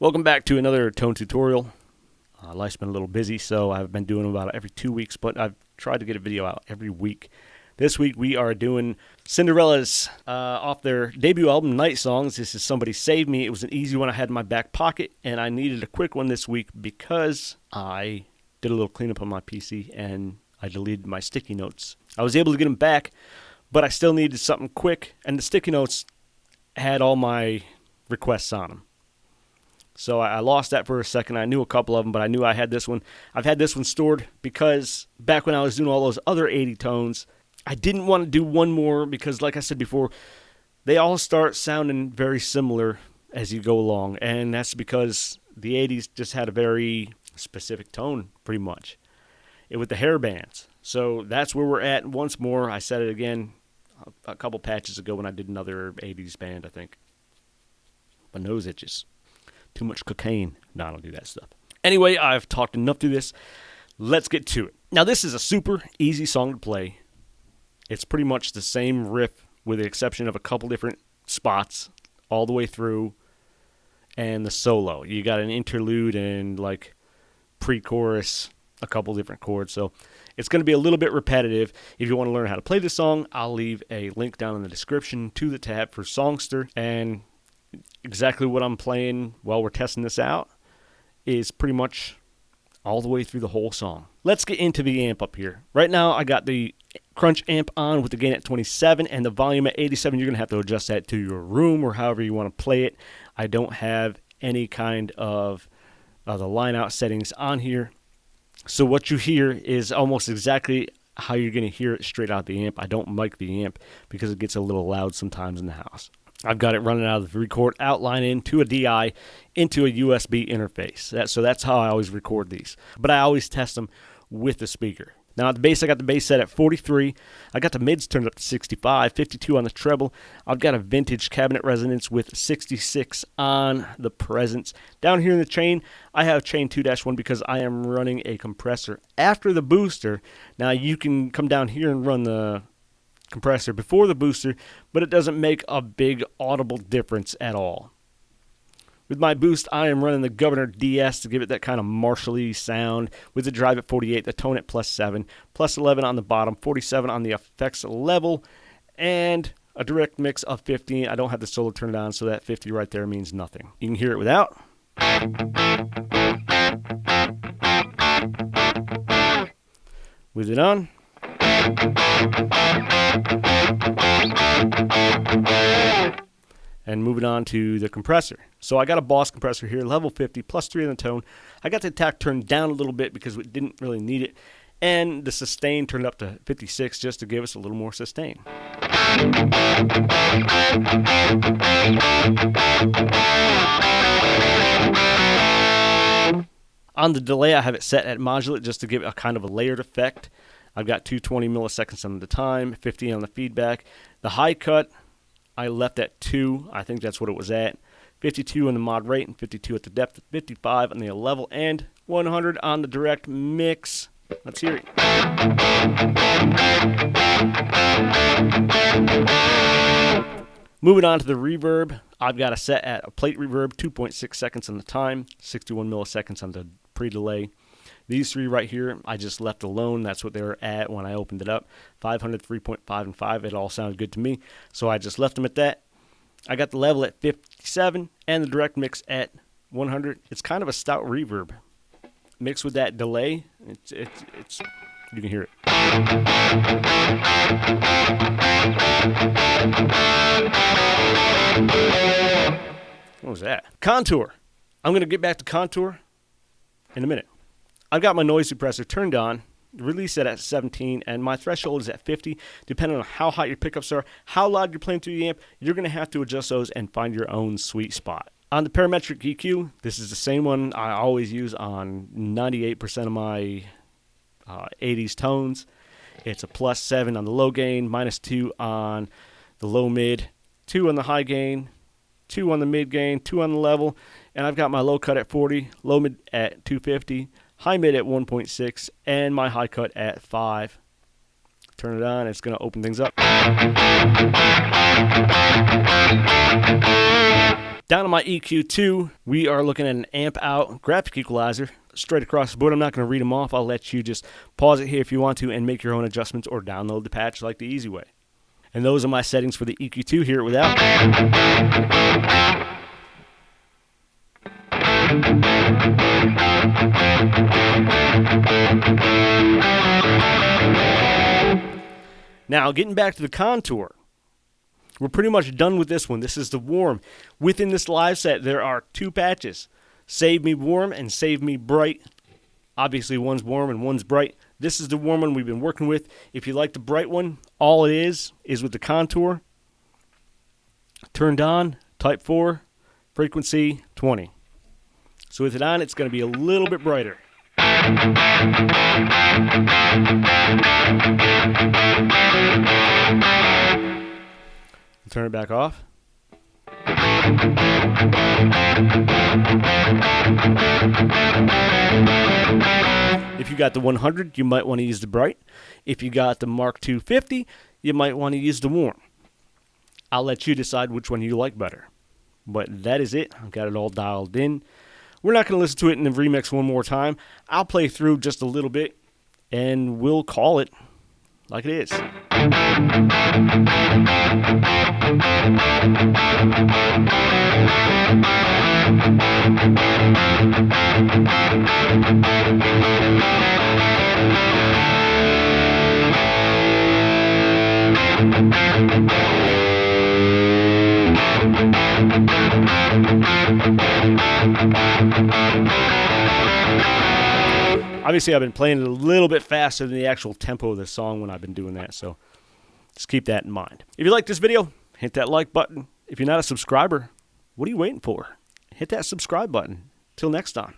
Welcome back to another tone tutorial. Life's been a little busy, so I've been doing about every 2 weeks, but I've tried to get a video out every week. This week we are doing Cinderella's off their debut album, Night Songs. This is Somebody Save Me. It was an easy one I had in my back pocket, and I needed a quick one this week because I did a little cleanup on my PC and I deleted my sticky notes. I was able to get them back, but I still needed something quick, and the sticky notes had all my requests on them. So I lost that for a second. I knew a couple of them, but I knew I had this one. I've had this one stored because back when I was doing all those other 80 tones, I didn't want to do one more because, like I said before, they all start sounding very similar as you go along. And that's because the 80s just had a very specific tone, pretty much, with the hair bands. So that's where we're at. Once more, I said it again a couple patches ago when I did another 80s band, I think. My nose itches. Too much cocaine. No, I don't do that stuff. Anyway, I've talked enough through this. Let's get to it. Now, this is a super easy song to play. It's pretty much the same riff with the exception of a couple different spots all the way through and the solo. You got an interlude and like pre-chorus, a couple different chords. So it's going to be a little bit repetitive. If you want to learn how to play this song, I'll leave a link down in the description to the tab for Songster. And exactly what I'm playing while we're testing this out is pretty much all the way through the whole song. Let's get into the amp up here. Right now I got the Crunch amp on with the gain at 27 and the volume at 87. You're going to have to adjust that to your room or however you want to play it. I don't have any kind of the line out settings on here. So what you hear is almost exactly how you're going to hear it straight out the amp. I don't mic the amp because it gets a little loud sometimes in the house. I've got it running out of the record outline into a DI into a USB interface. So that's how I always record these. But I always test them with the speaker. Now at the bass, I got the bass set at 43. I got the mids turned up to 65, 52 on the treble. I've got a vintage cabinet resonance with 66 on the presence. Down here in the chain, I have chain 2-1 because I am running a compressor after the booster. Now you can come down here and run the compressor before the booster, but it doesn't make a big audible difference at all. With my boost, I am running the Governor DS to give it that kind of Marshall-y sound with the drive at 48, the tone at +7, +11 on the bottom, 47 on the effects level, and a direct mix of 15. I don't have the solo turned on, so that 50 right there means nothing. You can hear it without. With it on. And moving on to the compressor. So I got a Boss compressor here, level 50, +3 on the tone. I got the attack turned down a little bit because we didn't really need it. And the sustain turned up to 56 just to give us a little more sustain. On the delay, I have it set at modulate just to give it a kind of a layered effect. I've got 220 milliseconds on the time, 50 on the feedback. The high cut, I left at 2. I think that's what it was at. 52 on the mod rate and 52 at the depth, 55 on the level, and 100 on the direct mix. Let's hear it. Moving on to the reverb, I've got a set at a plate reverb, 2.6 seconds on the time, 61 milliseconds on the pre-delay. These three right here, I just left alone. That's what they were at when I opened it up. 500, 3.5, and 5. It all sounded good to me, so I just left them at that. I got the level at 57 and the direct mix at 100. It's kind of a stout reverb. Mixed with that delay, it's you can hear it. What was that? Contour. I'm going to get back to contour in a minute. I've got my noise suppressor turned on, release it at 17, and my threshold is at 50. Depending on how hot your pickups are, how loud you're playing through the amp, you're going to have to adjust those and find your own sweet spot. On the parametric EQ, this is the same one I always use on 98% of my 80s tones. It's a +7 on the low gain, -2 on the low mid, 2 on the high gain, 2 on the mid gain, 2 on the level, and I've got my low cut at 40, low mid at 250, high mid at 1.6, and my high cut at 5. Turn it on, it's going to open things up. Down on my EQ2, we are looking at an amp out graphic equalizer straight across the board. I'm not going to read them off. I'll let you just pause it here if you want to and make your own adjustments or download the patch like the easy way. And those are my settings for the EQ2. Hear it without. Now, getting back to the contour. We're pretty much done with this one. This is the warm. Within this live set, there are 2 patches. Save Me Warm and Save Me Bright. Obviously, one's warm and one's bright. This is the warm one we've been working with. If you like the bright one, all it is with the contour. Turned on, type 4, frequency 20. So with it on, it's going to be a little bit brighter. Turn it back off. If you got the 100, you might want to use the bright. If you got the Mark 250, you might want to use the warm. I'll let you decide which one you like better. But that is it. I've got it all dialed in. We're not going to listen to it in the remix one more time. I'll play through just a little bit, and we'll call it like it is. Obviously, I've been playing it a little bit faster than the actual tempo of the song when I've been doing that, so just keep that in mind. If you like this video, hit that like button. If you're not a subscriber, what are you waiting for? Hit that subscribe button. Till next time.